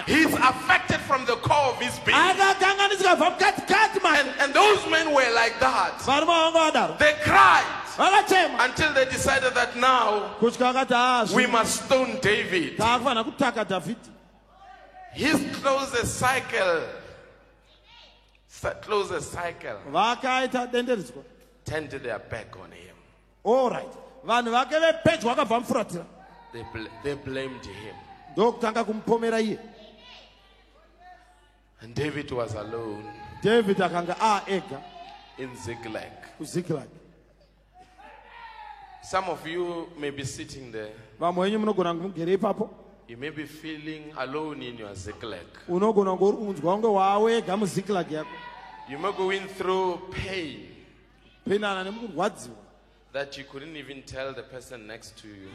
He's affected from the core of his being. And those men were like that. They cried until they decided that now we must stone David. His closest cycle turned their back on him. All right. They blamed him. And David was alone in Ziklag. Some of you may be sitting there. You may be feeling alone in your Ziklag. You may be going through pain that you couldn't even tell the person next to you.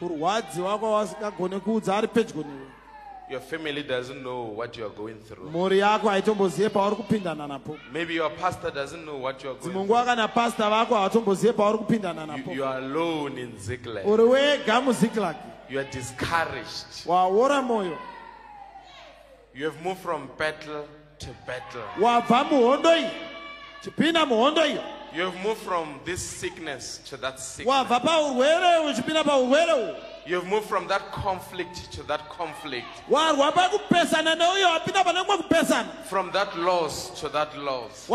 Your family doesn't know what you are going through. Maybe your pastor doesn't know what you are going through. You are alone in Ziklag. You are discouraged. You have moved from battle to battle. You have moved from this sickness to that sickness. You have moved from that conflict to that conflict. From that loss to that loss.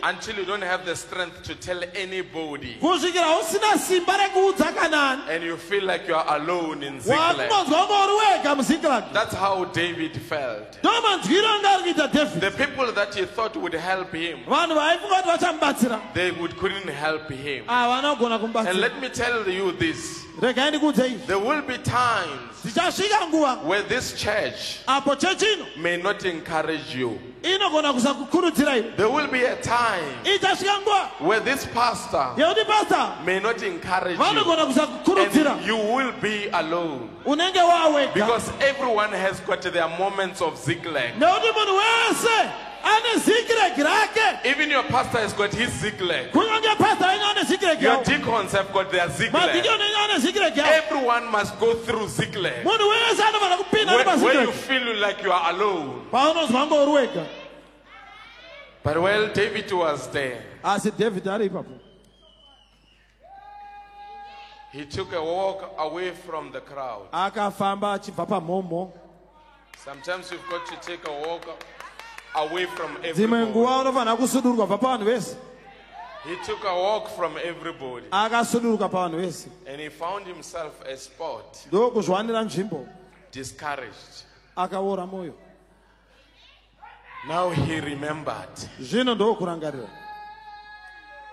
Until you don't have the strength to tell anybody. And you feel like you are alone in Ziklag. That's how David felt. The people that he thought would help him, they couldn't help him. And let me tell you this. There will be times where this church may not encourage you. There will be a time where this pastor may not encourage you. And you will be alone. Because everyone has got their moments of Ziklag. Even your pastor has got his Ziklag. Your deacons have got their Ziklag. Everyone must go through Ziklag. Where you feel like you are alone. But while David was there, he took a walk away from the crowd. Sometimes you've got to take a walk away from everybody. He took a walk from everybody. And he found himself a spot, discouraged. Now he remembered.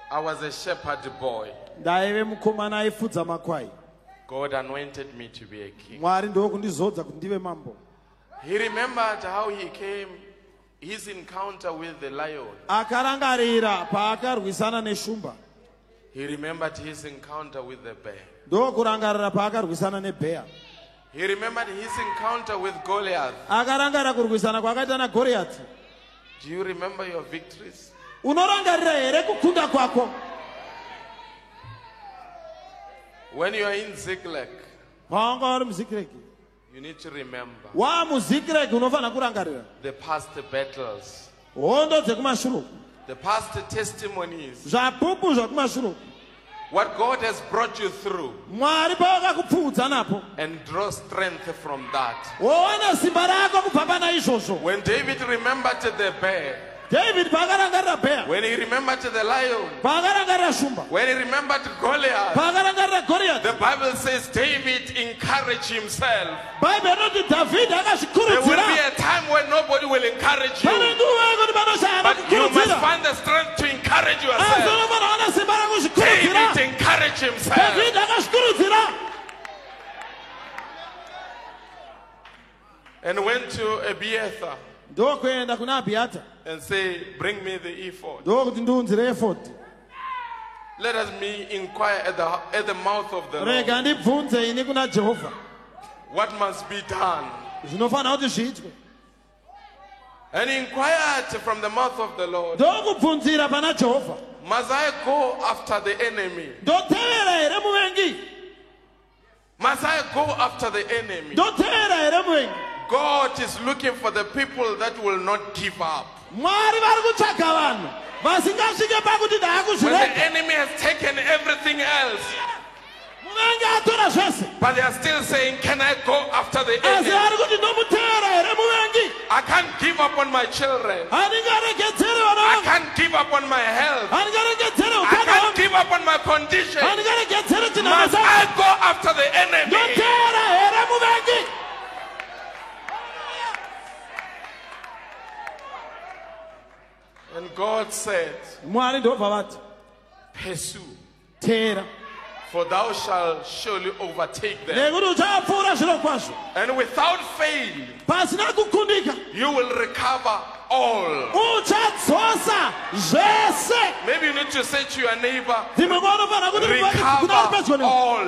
I was a shepherd boy. God anointed me to be a king. He remembered how he came, his encounter with the lion. He remembered his encounter with the bear. He remembered his encounter with Goliath. Do you remember your victories? When you are in Ziklag, you need to remember the past battles, the past testimonies, what God has brought you through, and draw strength from that. When David remembered the bear, when he remembered the lion, when he remembered Goliath, the Bible says David encouraged himself. There will be a time when nobody will encourage you, but you must find the strength to encourage yourself. David encouraged himself. And went to Abiathar and say, bring me the ephod. Let us inquire at the mouth of the Lord. What must be done? And he inquired from the mouth of the Lord, must I go after the enemy? Must I go after the enemy? God is looking for the people that will not give up. When the enemy has taken everything else, but they are still saying, can I go after the enemy? I can't give up on my children. I can't give up on my health. I can't give up on my condition. Must I go after the enemy? And God said, pursue, for thou shalt surely overtake them. And without fail, you will recover all. Maybe you need to say to your neighbor, recover all.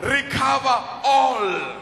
Recover all.